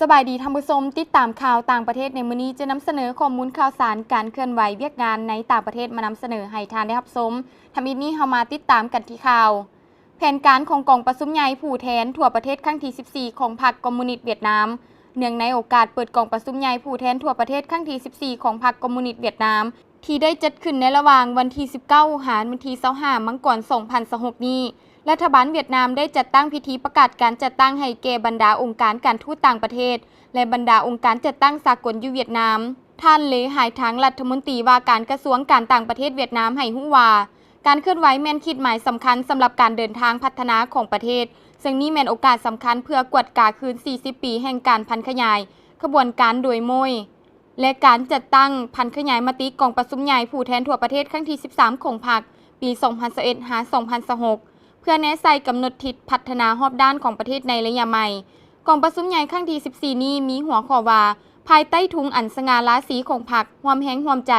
สบายดีท่านผู้ชมติดตามข่าวต่างประเทศในมื้อนี้จะนำเสนอข้อมูลข่าวสารการเคลื่อนไหวเวียกงานในต่างประเทศมานำเสนอให้ทานได้รับชมทำอีกนี้เฮามาติดตามกันที่ข่าวแผนการของกองประชุมใหญ่ผู้แทนทั่วประเทศครั้งที่ 14 ของพรรคคอมมิวนิสต์เวียดนามเนื่องในโอกาสเปิดกองประชุมใหญ่ผู้แทนทั่วประเทศครั้งที่ 14 ของพรรคคอมมิวนิสต์เวียดนามที่ได้จัดขึ้นในระหว่างวันที่ 19 หารวันที่25 มังกร 2026 นี้รัฐบาลเวียดนามได้จัดตั้งพิธีประกาศการจัดตั้งให้แก่บรรดาองค์การการทูตต่างประเทศและบรรดาองค์การจัดตั้งสากลอยู่เวียดนามท่านเลหายทางรัฐมนตรีว่าการกระทรวงการต่างประเทศเวียดนามให้ฮู้ว่าการเคลื่อนไหวแม่นคิดหมายสำคัญสำหรับการเดินทางพัฒนาของประเทศซึ่งนี่แม่นโอกาสสำคัญเพื่อกวดกาคืน 40 ปีแห่งการพันขยายขบวนการโดยโมยและการจัดตั้งพันขยายมติกองประชุมใหญ่ผู้แทนทั่วประเทศครั้งที่ 13 ของพรรคปี 2021-2026 เพื่อแนะใส่กำหนดทิศพัฒนาฮอบด้านของประเทศในระยะใหม่กองประชุมใหญ่ครั้งที่ 14 นี้มีหัวข้อว่าภายใต้ทุงอันสง่าราศีของพรรคร่วมแฮงร่วมใจ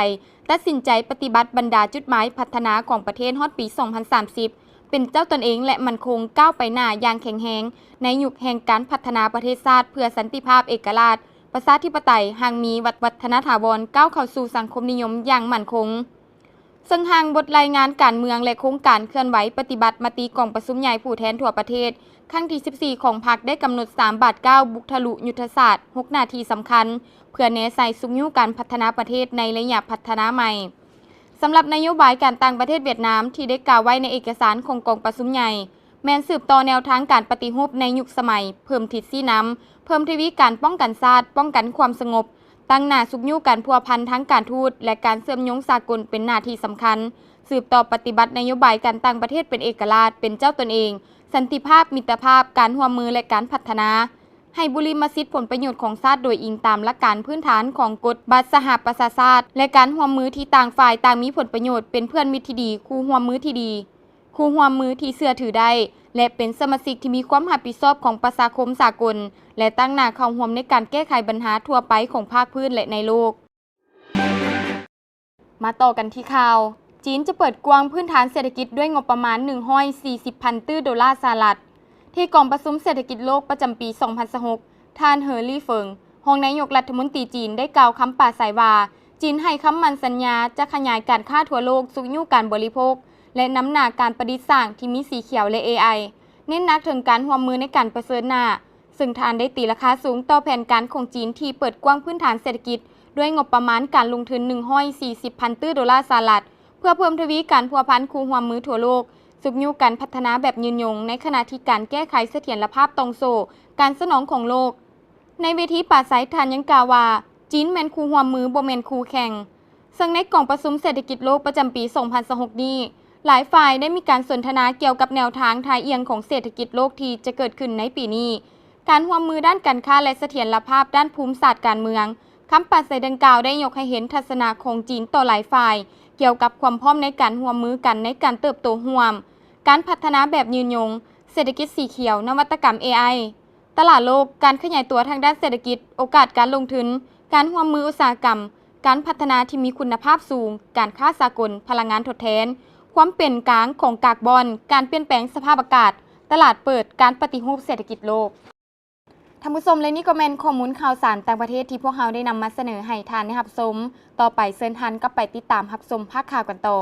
ตัดสินใจปฏิบัติบรรดาจุดหมายพัฒนาของประเทศฮอดปี 2030 เป็นเจ้าตนเองและมั่นคงก้าวไปหน้าอย่างแข็งแรงในยุคแห่งการพัฒนาประเทศชาติเพื่อสันติภาพเอกราชประชาธิปไตยห่างมีวัฒนถาวรก้าวเข้าสู่สังคมนิยมอย่างมั่นคงซึ่งห่างบทรายงานการเมืองและโครงการเคลื่อนไหวปฏิบัติมติกองประชุมใหญ่ผู้แทนทั่วประเทศครั้งที่ 14 ของพรรคได้กำหนด 3-9 บุกทะลุยุทธศาสตร์ 6 หน้าที่สำคัญเพื่อแนใส่สุขยุการพัฒนาประเทศในระยะพัฒนาใหม่สำหรับนโยบายการต่างประเทศเวียดนามที่ได้กล่าวไว้ในเอกสารของกองประชุมใหญ่แม้นสืบต่อแนวทางการปฏิรูปในยุคสมัยเพิ่มทิศชี้นำเพิ่มทวีการป้องกันชาติป้องกันความสงบตั้งหน้าสุขยุการพัวพันทั้งการทูตและการเชื่อมโยงสากลเป็นหน้าที่สำคัญสืบต่อปฏิบัตินโยบายการต่างประเทศเป็นเอกราชเป็นเจ้าตนเองสันติภาพมิตรภาพการร่วมมือและการพัฒนาให้บุริมสิทธิผลประโยชน์ของชาติโดยอิงตามหลักการพื้นฐานของกฎบัตรสหประชาชาติและการร่วมมือที่ต่างฝ่ายต่างมีผลประโยชน์เป็นเพื่อนมิตรที่ดีคู่ร่วมมือที่ดีคู่ร่วมมือที่เชื่อถือได้และเป็นสมาชิกที่มีความรับผิดชอบของประชาคมสากลและตั้งหน้าเข้าร่วมในการแก้ไขปัญหาทั่วไปของภาคพื้นและในโลกมาต่อกันที่ข่าวจีนจะเปิดกว้างพื้นฐานเศรษฐกิจด้วยงบประมาณ140,000 ตื้อดอลลาร์สหรัฐที่กองประชุมเศรษฐกิจโลกประจำปี 2026 ท่านเหอรี่เฟิงรองนายกรัฐมนตรีจีนได้กล่าวคำปราศรัยว่าจีนให้คำมั่นสัญญาจะขยายการค้าทั่วโลกสู่ยุคการบริโภคและน้ำหนักการประดิษฐ์สร้างที่มีสีเขียวและ AI เน้นหนักถึงการร่วมมือในการประเสริฐหน้าซึ่งท่านได้ตีราคาสูงต่อแผนการของจีนที่เปิดกว้างพื้นฐานเศรษฐกิจด้วยงบประมาณการลงทุน140,000 ตื้อดอลลาร์สหรัฐเพื่อเพิ่มทวีการพัวพันคู่ร่วมมือทั่วโลกสุขยุการพัฒนาแบบยืนยงในขณะที่การแก้ไขเสถียรภาพตรงโซ่การสนองของโลกในเวทีปราศรัยท่านยังกล่าวว่าจีนแม่นคู่ร่วมมือบ่แม่นคู่แข่งซึ่งในกองประชุมเศรษฐกิจโลกประจำปี 2026 นี้หลายฝ่ายได้มีการสนทนาเกี่ยวกับแนวทางทายเอียงของเศรษฐกิจโลกที่จะเกิดขึ้นในปีนี้การร่วมมือด้านการค้าและเสถียรภาพด้านภูมิศาสตร์การเมืองคำปราศรัยดังกล่าวได้ยกให้เห็นทัศนะของจีนต่อหลายฝ่ายเกี่ยวกับความพร้อมในการร่วมมือกันในการเติบโตร่วมการพัฒนาแบบยืนยงเศรษฐกิจสีเขียวนวัตกรรม AI ตลาดโลกการขยายตัวทางด้านเศรษฐกิจโอกาสการลงทุนการร่วมมืออุตสาหกรรมการพัฒนาที่มีคุณภาพสูงการค้าสากลพลังงานทดแทนความเป็นกลางของคาร์บอนการเปลี่ยนแปลงสภาพอากาศตลาดเปิดการปฏิรูปเศรษฐกิจโลกท่านผู้ชมและนี่ก็แม่นข้อมูลข่าวสารต่างประเทศที่พวกเราได้นำมาเสนอให้ทานได้รับชมต่อไปเชิญท่านก็ไปติดตามรับชมภาคข่าวกันต่อ